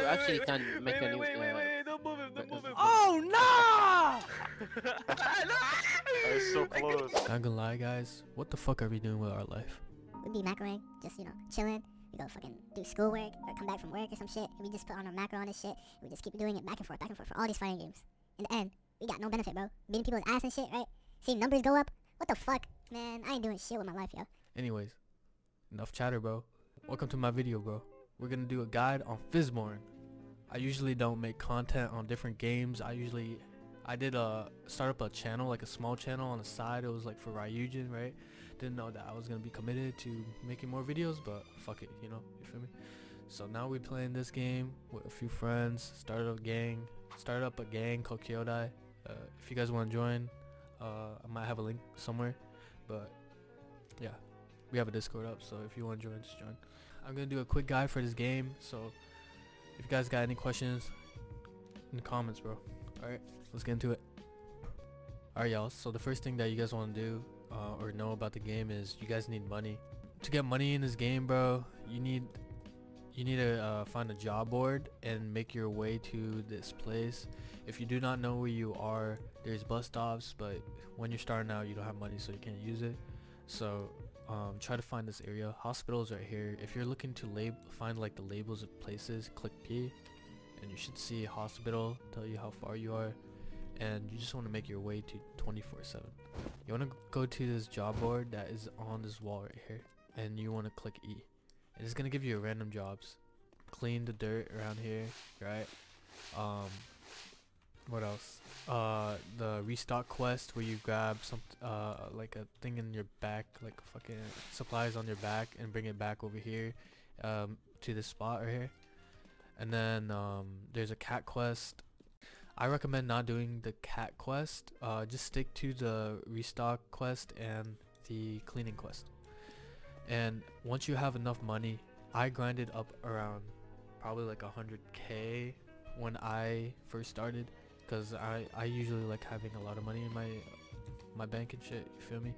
actually can make a new. Don't move him, don't move him. Oh no! I was so close. Not gonna lie, guys. What the fuck are we doing with our life? We'd be macroing, just, chilling. We go fucking do schoolwork or come back from work or some shit. And we just put on our macro on this shit. And we just keep doing it back and forth for all these fighting games. In the end, we got no benefit, bro. Beating people's ass and shit, right? Seeing numbers go up. What the fuck? Man, I ain't doing shit with my life, yo. Anyways, enough chatter, bro. Welcome to my video, bro. We're gonna do a guide on Fsborn. I usually don't make content on different games. I did start up a channel, like a small channel on the side. It was like for Ryujin, right? Didn't know that I was gonna be committed to making more videos, but fuck it, you feel me? So now we're playing this game with a few friends. Started up a gang called Kyodai. If you guys want to join, I might have a link somewhere, but yeah, we have a Discord up, so if you want to join, just join. I'm gonna do a quick guide for this game, so if you guys got any questions in the comments, bro. Alright, let's get into it. Alright, y'all, so the first thing that you guys want to do or know about the game is you guys need money. To get money in this game, bro, you need to find a job board and make your way to this place. If you do not know where you are, there's bus stops, but when you're starting out, you don't have money, so you can't use it. So try to find this area. Hospitals right here. If you're looking to find like the labels of places, click P and you should see hospital, tell you how far you are, and you just want to make your way to 24/7. You want to go to this job board that is on this wall right here, and you want to click E, and it's gonna give you random jobs. Clean the dirt around here, right? What else? The restock quest where you grab some like a thing in your back, like fucking supplies on your back, and bring it back over here to this spot right here. And then there's a cat quest. I recommend not doing the cat quest. Just stick to the restock quest and the cleaning quest. And once you have enough money, I grinded up around probably like 100k when I first started, because I usually like having a lot of money in my bank and shit, you feel me?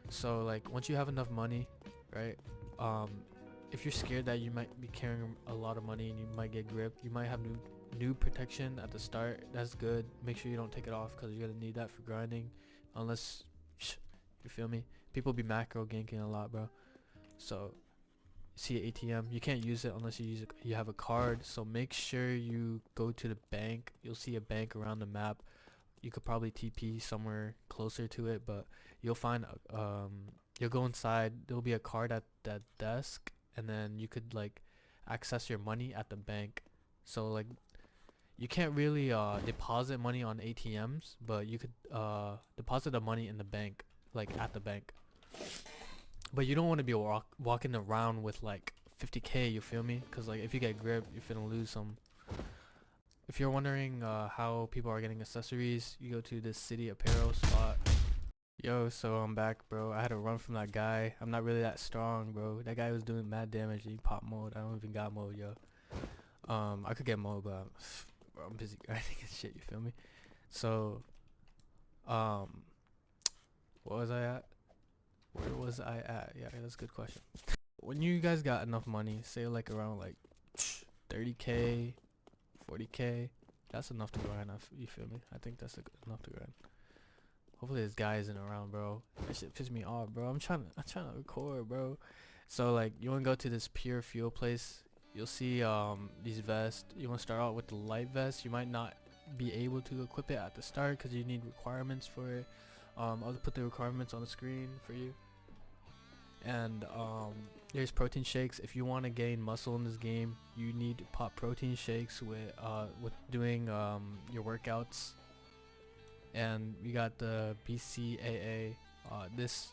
So like once you have enough money, right, if you're scared that you might be carrying a lot of money and you might get gripped, you might have new protection at the start. That's good. Make sure you don't take it off, because you're gonna need that for grinding, unless you feel me, people be macro ganking a lot, bro. So see an ATM, you can't use it unless you have a card. So make sure you go to the bank. You'll see a bank around the map. You could probably TP somewhere closer to it, but you'll find you'll go inside, there'll be a card at that desk, and then you could like access your money at the bank. So like you can't really deposit money on ATMs, but you could deposit the money in the bank, like at the bank. But you don't want to be walking around with like 50k, you feel me? Because like if you get gripped, you're finna lose some. If you're wondering how people are getting accessories, you go to this city apparel spot. Yo, so I'm back, bro. I had to run from that guy. I'm not really that strong, bro. That guy was doing mad damage and he popped mode. I don't even got mode, yo. I could get mode, but bro, I'm busy grinding and shit, you feel me? So what was I at? Where was I at? Yeah, that's a good question. When you guys got enough money, say like around like 30k, 40k, that's enough to grind. You feel me? I think that's enough to grind. Hopefully this guy isn't around, bro. That shit pisses me off, bro. I'm trying to record, bro. So like you want to go to this pure fuel place. You'll see these vests. You want to start out with the light vest. You might not be able to equip it at the start because you need requirements for it. I'll put the requirements on the screen for you. And there's protein shakes. If you want to gain muscle in this game, you need to pop protein shakes with doing your workouts. And we got the BCAA. This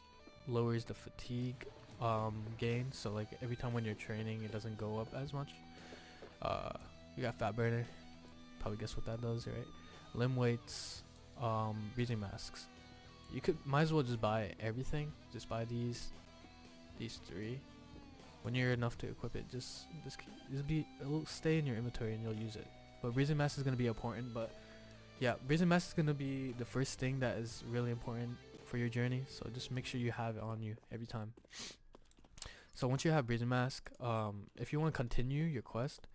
lowers the fatigue gain, so like every time when you're training, it doesn't go up as much. You got fat burner. Probably guess what that does, right? Limb weights, breathing masks. You might as well just buy everything. Just buy these three. When you're enough to equip it, just it'll stay in your inventory and you'll use it. But breathing mask is gonna be important. But yeah, breathing mask is gonna be the first thing that is really important for your journey. So just make sure you have it on you every time. So once you have breathing mask, if you want to continue your quest,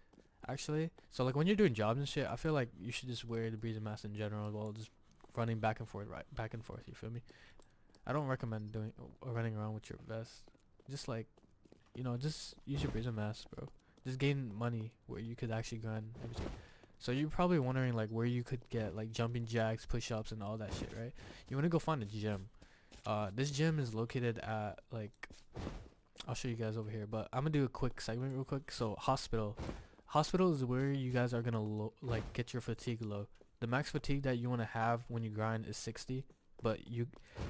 actually. So like when you're doing jobs and shit, I feel like you should just wear the breathing mask in general while just running back and forth, right, back and forth. You feel me? I don't recommend doing running around with your vest. Just like, you know, just use your breathing mask, bro. Just gain money where you could actually grind everything. So you're probably wondering like where you could get like jumping jacks, push-ups, and all that shit, right? You want to go find a gym. This gym is located at like, I'll show you guys over here, but I'm gonna do a quick segment real quick. So hospital is where you guys are gonna like get your fatigue low. The max fatigue that you want to have when you grind is 60, but you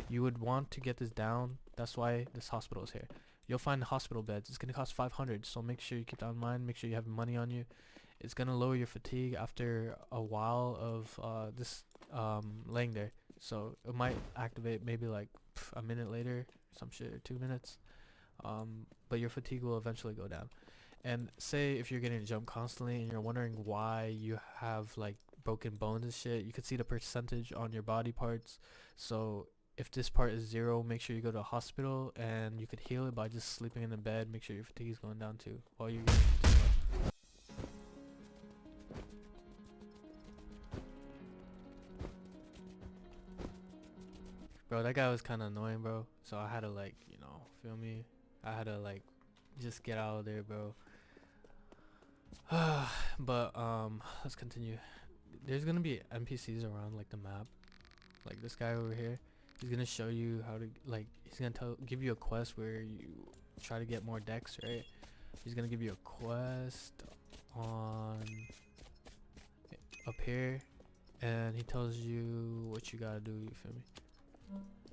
would want to get this down. That's why this hospital is here. You'll find hospital beds. It's gonna cost 500, so make sure you keep that in mind. Make sure you have money on you. It's gonna lower your fatigue after a while of this laying there. So it might activate maybe like a minute later, some shit, or 2 minutes. But your fatigue will eventually go down. And say if you're getting jumped constantly and you're wondering why you have like broken bones and shit, you could see the percentage on your body parts. So if this part is 0, make sure you go to a hospital, and you could heal it by just sleeping in the bed. Make sure your fatigue is going down too while you're getting fatigued up. Bro, that guy was kind of annoying, bro. So I had to like, you know, feel me? I had to like just get out of there, bro. But let's continue. There's gonna be NPCs around like the map. Like this guy over here. He's gonna show you how to like. He's gonna give you a quest where you try to get more decks, right? He's gonna give you a quest on up here, and he tells you what you gotta do. You feel me?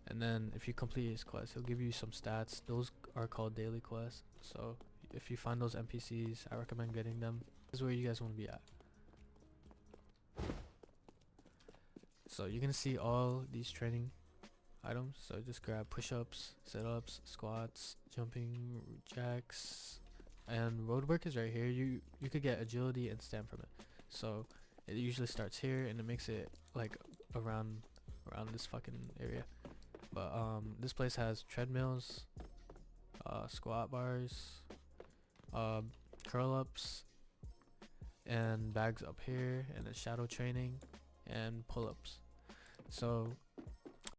And then if you complete his quest, he'll give you some stats. Those are called daily quests. So if you find those NPCs, I recommend getting them. This is where you guys want to be at. So you're gonna see all these training items. So just grab push-ups, sit-ups, squats, jumping jacks, and road work is right here. You could get agility and stamina from it. So it usually starts here, and it makes it like around this fucking area. But this place has treadmills, squat bars, curl ups, and bags up here, and then shadow training and pull-ups. So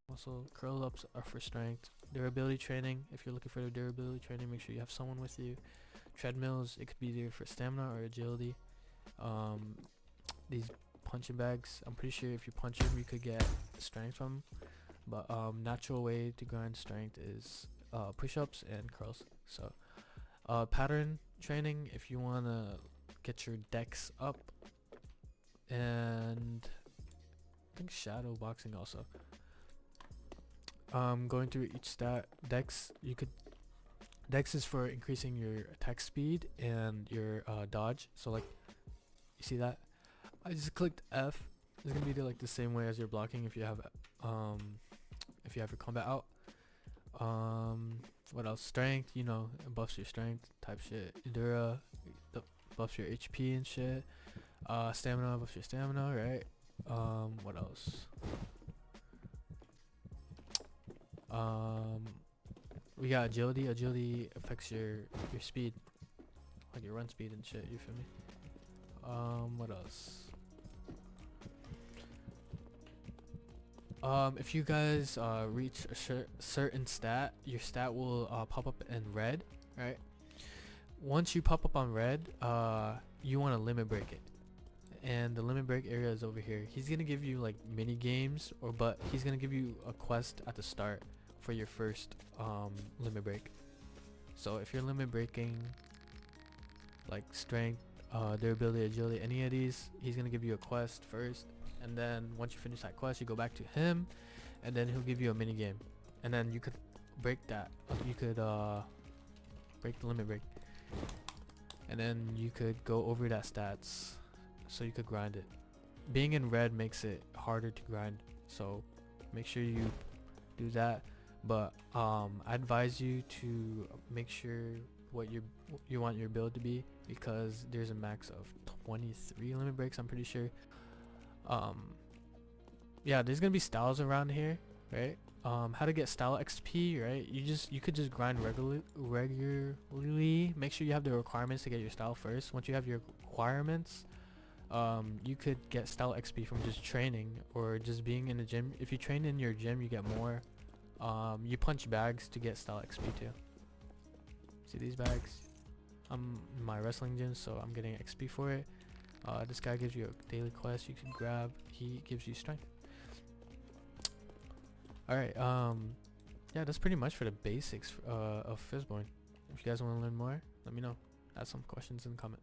also curl ups are for strength. Durability training, if you're looking for the durability training, make sure you have someone with you. Treadmills, it could be either for stamina or agility. These punching bags, I'm pretty sure if you punch them you could get strength from them. But natural way to grind strength is push-ups and curls. So pattern training, if you want to get your decks up, and I think shadow boxing also. Going through each stat. Dex is for increasing your attack speed and your dodge. So like, you see that? I just clicked F. It's gonna be like the same way as your blocking if you have your combat out. What else? Strength, you know, it buffs your strength type shit. Endura, buffs your HP and shit. Stamina buffs your stamina, right? What else? We got agility. Agility affects your speed, like your run speed and shit. You feel me? What else? If you guys reach a certain stat, your stat will pop up in red, right? Once you pop up on red, you want to limit break it, and the limit break area is over here. He's gonna give you like mini games, but he's gonna give you a quest at the start for your first limit break. So if you're limit breaking like strength, durability, agility, any of these, he's gonna give you a quest first, and then once you finish that quest you go back to him, and then he'll give you a mini game, and then you could break that. You could break the limit break, and then you could go over that stats, so you could grind it. Being in red makes it harder to grind, so make sure you do that. But I advise you to make sure what you want your build to be, because there's a max of 23 limit breaks, I'm pretty sure. Yeah, there's gonna be styles around here, right? How to get style XP, right? You could just grind regularly. Make sure you have the requirements to get your style first. Once you have your requirements, you could get style XP from just training or just being in the gym. If you train in your gym, you get more. You punch bags to get style XP too. See these bags? I'm in my wrestling gym, so I'm getting XP for it. This guy gives you a daily quest you can grab. He gives you strength. Alright, yeah, that's pretty much for the basics of Fsborn. If you guys want to learn more, let me know. Add some questions in the comment.